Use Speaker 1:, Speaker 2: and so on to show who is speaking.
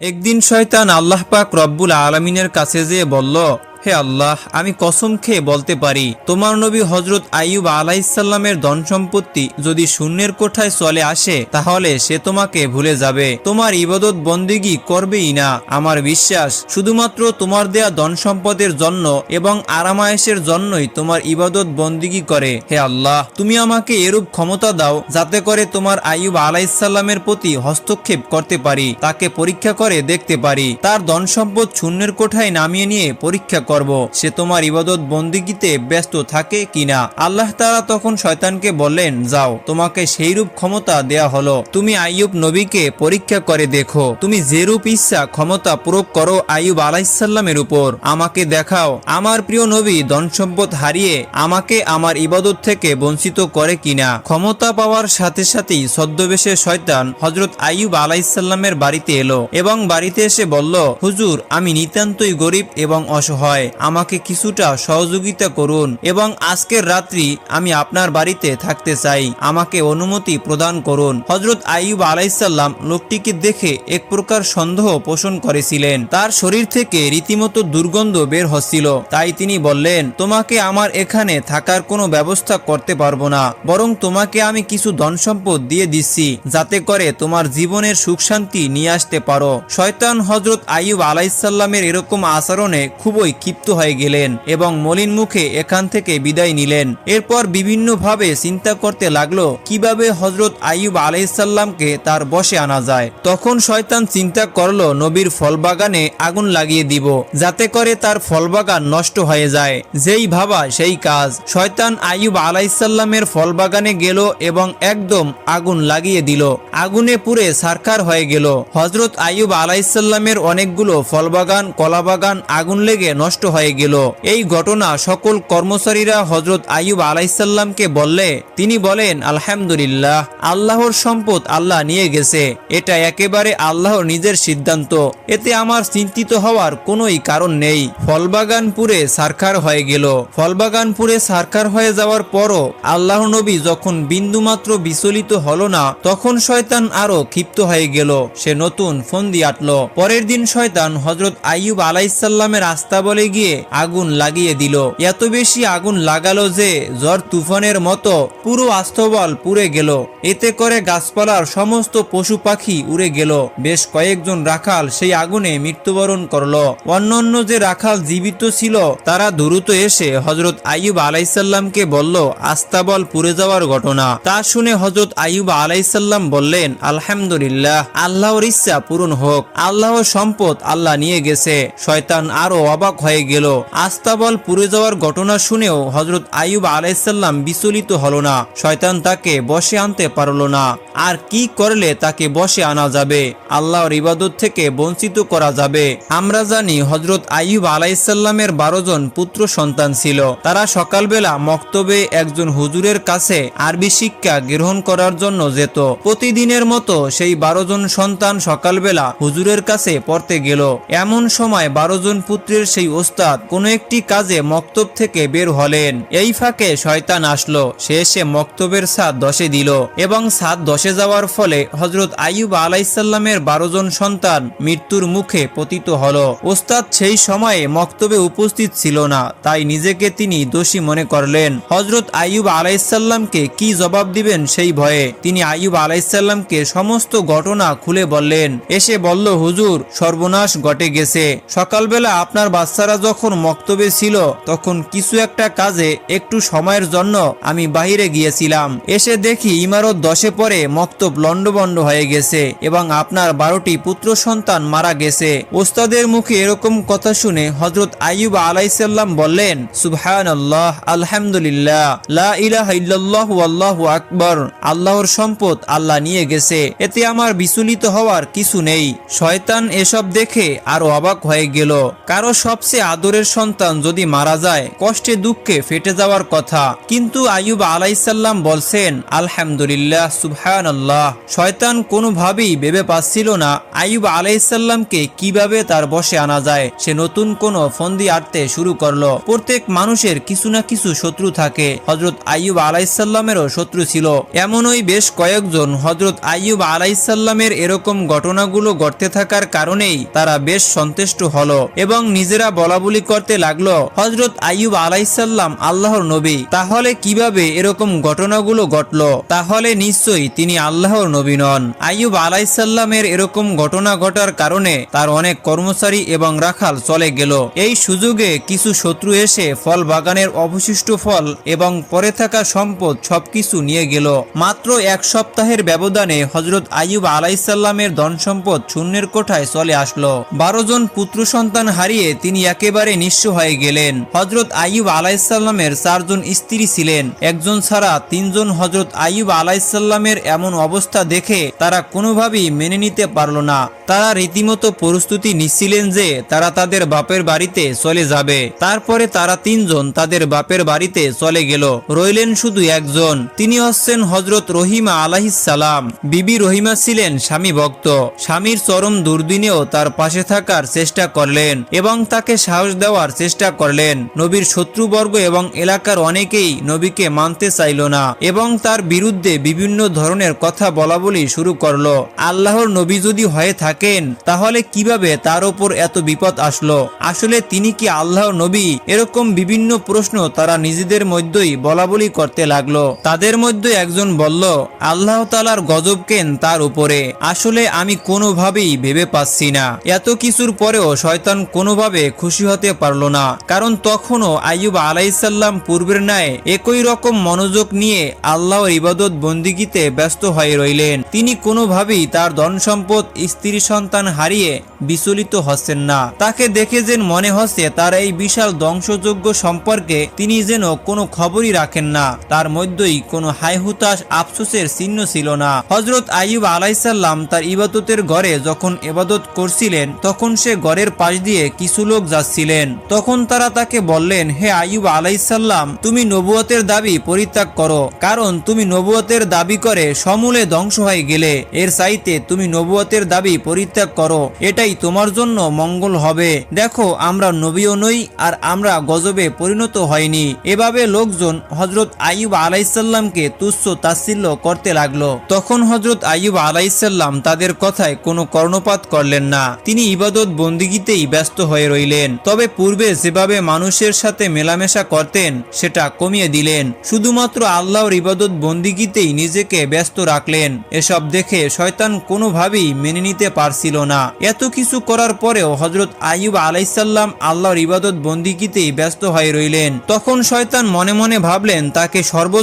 Speaker 1: একদিন শয়তান আল্লাহ পাক রব্বুল আলামিনের কাছে যেয়ে বলল, হে আল্লাহ, আমি কসম খেয়ে বলতে পারি তোমার নবী হযরত আইয়ুব আলাইহিসসালামের ধন সম্পত্তি যদি শূন্যের কোঠায় চলে আসে তাহলে সে তোমাকে ভুলে যাবে, তোমার ইবাদত বন্দেগী করবেই না। আমার বিশ্বাস শুধুমাত্র তোমার দেয়া ধন সম্পদের জন্য এবং আরামায়েশের জন্যই তোমার ইবাদত বন্দেগী করে। হে আল্লাহ, তুমি আমাকে এরূপ ক্ষমতা দাও যাতে করে তোমার আইয়ুব আলাইহিসসালামের প্রতি হস্তক্ষেপ করতে পারি, তাকে পরীক্ষা করে দেখতে পারি, তার ধন সম্পদ শূন্যের কোঠায় নামিয়ে নিয়ে পরীক্ষা করব সে তোমার ইবাদত বন্দেগীতে ব্যস্ত থাকে কিনা। আল্লাহ তাআলা তখন শয়তানকে বললেন, যাও, তোমাকে সেইরূপ ক্ষমতা দেয়া হলো, তুমি আইয়ুব নবীকে পরীক্ষা করে দেখো, তুমি যেরূপ ইচ্ছা ক্ষমতা প্রয়োগ করো আইয়ুব আলাইহিসসালামের উপর, আমাকে দেখাও আমার প্রিয় নবী ধন সম্পদ হারিয়ে আমাকে আমার ইবাদত থেকে বঞ্চিত করে কিনা। ক্ষমতা পাওয়ার সাথে সাথেই ছদ্মবেশে শয়তান হযরত আইয়ুব আলাইহিসসালামের বাড়িতে এলো এবং বাড়িতে এসে বলল, হুজুর, আমি নিতান্তই গরিব এবং অসহায়, আমাকে কিছুটা সহযোগিতা করুন এবং আজকের রাত্রি আমি আপনার বাড়িতে থাকতে চাই, আমাকে অনুমতি প্রদান করুন। হযরত আইয়ুব আলাইহিসসালাম লোকটিকে দেখে এক প্রকার সন্দেহ পোষণ করেছিলেন, তার শরীর থেকে রীতিমতো দুর্গন্ধ বের হচ্ছিল, তাই তিনি বললেন, তোমাকে আমার এখানে থাকার কোনো ব্যবস্থা করতে পারবো না, বরং তোমাকে আমি কিছু ধন সম্পদ দিয়ে দিচ্ছি যাতে করে তোমার জীবনের সুখ শান্তি নিয়ে আসতে পারো। শয়তান হযরত আইয়ুব আলাইহিসসালামের এরকম আচরণে খুবই ক্ষিপ্ত হয়ে গেলেন এবং মলিন মুখে এখান থেকে বিদায় নিলেন। এরপর বিভিন্নভাবে চিন্তা করতে লাগলো কিভাবে হযরত আইয়ুব আলাইহিসসালামকে তার বশে আনা যায়। তখন শয়তান চিন্তা করলো নবীর ফলবাগানে আগুন লাগিয়ে দিব যাতে করে তার ফলবাগান নষ্ট হয়ে যায়। যেই ভাবা সেই কাজ। শয়তান আইয়ুব আলাইহিসসালামের ফলবাগানে গেল এবং একদম আগুন লাগিয়ে দিল। আগুনে পুড়ে ছারখার হয়ে গেল। হযরত আইয়ুব আলাইহিসসালামের অনেকগুলো ফলবাগান, কলাবাগান আগুন লেগে নষ্ট হয়ে গেল। এই ঘটনা সকল কর্মচারীরা হযরত আইয়ুব আলাইহিসসালামকে বললে তিনি বলেন, আলহামদুলিল্লাহ, আল্লাহর সম্পদ আল্লাহ নিয়ে গেছে, এটা একেবারে আল্লাহর নিজের সিদ্ধান্ত, এতে আমার চিন্তিত হওয়ার কোনোই কারণ নেই। ফলবাগান পুড়ে ছারখার হয়ে গেল। ফলবাগান পুড়ে ছারখার হয়ে যাওয়ার পরও আল্লাহর নবী যখন বিন্দুমাত্র বিচলিত হলো না, তখন শয়তান আরো ক্ষিপ্ত হয়ে গেল। সে নতুন ফন্দি আটল। পরের দিন শয়তান হযরত আইয়ুব আলাইহিসসালামের আস্তাবলে গিয়ে আগুন লাগিয়ে দিল। এত বেশি আগুন লাগালো যে ঝড় তুফানের মতো পুরো আস্তাবল পুড়ে গেল। এতে করে গাছপালার সমস্ত পশু পাখি উড়ে গেল। বেশ কয়েকজন রাখাল সেই আগুনে মৃত্যুবরণ করলো। অন্যান্য যে রাখাল জীবিত ছিল তারা দ্রুত এসে হযরত আইয়ুব আলাইহিসসালামকে বলল আস্তাবল পুড়ে যাওয়ার ঘটনা। তা শুনে হযরত আইয়ুব আলাইহিসসালাম বললেন, আলহামদুলিল্লাহ, আল্লাহর ইচ্ছা পূরণ হোক, আল্লাহর সম্পদ আল্লাহ নিয়ে গেছে। শয়তান আরো অবাক হয়ে গেল। আস্তাবল পুড়ে যাওয়ার ঘটনা শুনেও হযরত আইয়ুব আলাইহিসসালাম বিচলিত হলো না। শয়তান তাকে বশে আনতে পারল না। আর কি করলে তাকে বশে আনা যাবে, আল্লাহর ইবাদত থেকে বঞ্চিত করা যাবে? আমরা জানি হযরত আইয়ুব আলাইহিসসালামের 12 জন পুত্র সন্তান ছিল। তারা সকালবেলা মক্তবে একজন হুজুরের কাছে আরবি শিক্ষা গ্রহণ করার জন্য যেত। প্রতিদিনের মতো সেই 12 জন সন্তান সকালবেলা হুজুরের কাছে পড়তে গেল। এমন সময় 12 জন পুত্রের সেই ওস্তাদ কোন একটি কাজে মক্তব থেকে বের হলেন। এই ফাঁকে শয়তান আসলো। সে এসে মক্তবের ছাদ ধসে দিল এবং ছাদ ধসে যাওয়ার ফলে হযরত আইয়ুব আলাইহিসসালামের 12 জন সন্তান মৃত্যুর মুখে পতিত হলো। ওস্তাদ সেই সময়ে মক্তবে উপস্থিত ছিল না, তাই নিজেকে তিনি দোষী মনে করলেন। হযরত আইয়ুব আলাইহিসসালামকে কি জবাব দিবেন সেই ভয়ে তিনি আইয়ুব আলাইহিসসালামকে সমস্ত ঘটনা খুলে বললেন। এসে বলল, হুজুর, সর্বনাশ ঘটে গেছে। সকালবেলা আপনার বাচ্চারা যখন মক্তবে ছিল তখন কিছু একটা কাজে একটু সময়ের জন্য আমি বাহিরে গিয়েছিলাম। এসে দেখি ইমারত ধসে পড়ে মক্তব লন্ডভন্ড হয়ে গেছে এবং আপনার 12টি পুত্র সন্তান মারা গেছে। ওস্তাদের মুখে এরকম কথা শুনে হযরত আইয়ুব আলাইহিসসালাম বললেন, সুবহানাল্লাহ, আলহামদুলিল্লাহ, লা ইলাহা ইল্লাল্লাহু আল্লাহু আকবার, আল্লাহর সম্পদ আল্লাহ নিয়ে গেছে, এতে আমার বিচলিত হওয়ার কিছু নেই। শয়তান এসব দেখে আরো অবাক হয়ে গেল। কারো সবচেয়ে আদরের সন্তান যদি মারা যায় কষ্টে দুঃখে ফেটে যাওয়ার কথা, কিন্তু আইয়ুব আলাইহিসসালাম বলছেন, আলহামদুলিল্লাহ, সুবহানাল্লাহ, সুবহানাল্লাহ। শয়তান কোনোভাবেই ভেবে পাচ্ছিল না আইয়ুব আলাইহিসসালামকে কিভাবে তার বশে আনা যায়। সে নতুন কোনো ফন্দি আঁটতে শুরু করলো। প্রত্যেক মানুষের কিছু না কিছু শত্রু থাকে। হযরত আইয়ুব আলাইহিসসালামেরও শত্রু ছিল। এমনই বেশ কয়েকজন হযরত আইয়ুব আলাইহিসসালামের এরকম ঘটনাগুলো ঘটতে থাকার কারণেই তারা বেশ সন্তুষ্ট হলো এবং নিজেরা বলাবলি করতে লাগলো, হযরত আইয়ুব আলাইহিসসালাম আল্লাহর নবী, তাহলে কিভাবে এরকম ঘটনাগুলো ঘটলো? তাহলে নিশ্চয়ই তিনি আল্লাহর নবী নন। আইয়ুব আলাইহিসসালামের এরকম ঘটনা ঘটার কারণে তার অনেক কর্মচারী এবং রাখাল চলে গেল। এই সুযোগে কিছু শত্রু এসে ফল বাগানের অবশিষ্ট ফল এবং পরে থাকা সম্পদ সবকিছু নিয়ে গেল। মাত্র এক সপ্তাহের ব্যবধানে হযরত আইয়ুব আলাইহিসসালামের ধন সম্পদ শূন্যের কোঠায় চলে আসলো। 12 জন পুত্র সন্তান হারিয়ে তিনি একেবারে নিঃস্ব হয়ে গেলেন। হযরত আইয়ুব আলাইহিসসালামের 4 জন স্ত্রী ছিলেন, একজন ছাড়া 3 জন। হযরত আইয়ুব আলাইহিসসালামের এমন অবস্থা দেখে তারা কোনোভাবেই মেনে নিতে পারল না। তারা রীতিমতো প্রস্তুতি নিচ্ছিলেন যে তারা তাদের বাপের বাড়িতে চলে যাবে। তারপরে তারা 3 জন তাদের বাপের বাড়িতে চলে গেল। রইলেন শুধু একজন, তিনি হচ্ছেন হযরত রহিমা আলাইহিস সালাম। বিবি রহিমা ছিলেন স্বামী ভক্ত। স্বামীর চরম দুর্দিনেও তার পাশে থাকার চেষ্টা করলেন এবং তাকে সাহস দেওয়ার চেষ্টা করলেন। নবীর শত্রুবর্গ এবং এলাকার অনেকেই নবীকে মানতে চাইল না এবং তার বিরুদ্ধে বিভিন্ন ধরনের কথা বলা বলি শুরু করলো। আল্লাহর নবী যদি হয়ে থাকেন তাহলে কিভাবে তার উপর এত বিপদ আসলো? আসলে তিনি কি আল্লাহর নবী? এরকম বিভিন্ন প্রশ্ন তারা নিজেদের মধ্যেই বলা বলি করতে লাগলো। তাদের মধ্যে একজন বলল, আল্লাহ তাআলার গজব কেন তার উপরে? আসলে আমি কোনোভাবেই ভেবে পাচ্ছি না। এত কিছুর পরেও শয়তান কোনোভাবে খুশি হতে পারল না, কারণ তখনও আইয়ুব আলাইহিসসালাম পূর্বের ন্যায় একই রকম মনোযোগ নিয়ে আল্লাহর ইবাদত বন্দিগিতে ব্যস্ত হয়ে রইলেন। তিনি কোনোভাবেই তার ধন সম্পদ স্ত্রী সন্তান হারিয়ে বিচলিত হচ্ছেন না। তাকে দেখে যেন মনে হচ্ছে তার এই বিশাল ধ্বংসযজ্ঞ সম্পর্কে তিনি যেন কোনো খবরই রাখেন না। তার মধ্যেই কোনো হায়-হুতাশ আফসোসের চিহ্ন ছিল না। হযরত আইয়ুব আলাইহিসসালাম তার ইবাদতের ঘরে যখন ইবাদত করছিলেন তখন সে ঘরের পাশ দিয়ে কিছু লোক যাচ্ছিলেন। তখন তারা তাকে বললেন, হে আইয়ুব আলাইহিসসালাম, তুমি নবুয়তের দাবি পরিত্যাগ করো, কারণ তুমি নবুয়তের দাবি করে সমূলে ধ্বংস হয়ে গেলে। এর চাইতে তুমি নবুয়তের দাবি পরিত্যাগ করো, এটাই তোমার জন্য মঙ্গল হবে। দেখো, আমরা নবীও নই আর আমরা গজবে পরিণত হয়নি। এভাবে লোকজন হযরত আইয়ুব আলাইহিসসালামকে তুচ্ছ তাচ্ছিল্য করতে লাগলো। তখন হযরত আইয়ুব আলাইহিসসালাম তাদের কথায় কোনো কর্ণপাত করলেন না। তিনি ইবাদত বন্দিগিতেই ব্যস্ত হয়ে রইলেন। তবে পূর্বে যেভাবে মানুষের সাথে মেলামেশা করতেন সেটা কমিয়ে দিলেন। শুধুমাত্র আল্লাহর ইবাদত বন্দিগিতেই নিজেকে ব্যস্ত রাখলেন। এসব দেখে শয়তান কোনোভাবেই মেনে নিতে পারছিল না। এত কিছু করার পরেও হযরত আইয়ুব আলাইহিসসালাম আল্লাহর ইবাদত বন্দিগিতেই ব্যস্ত হয়ে রইলেন। তখন শয়তান মনে মনে ভাবলেন তাকে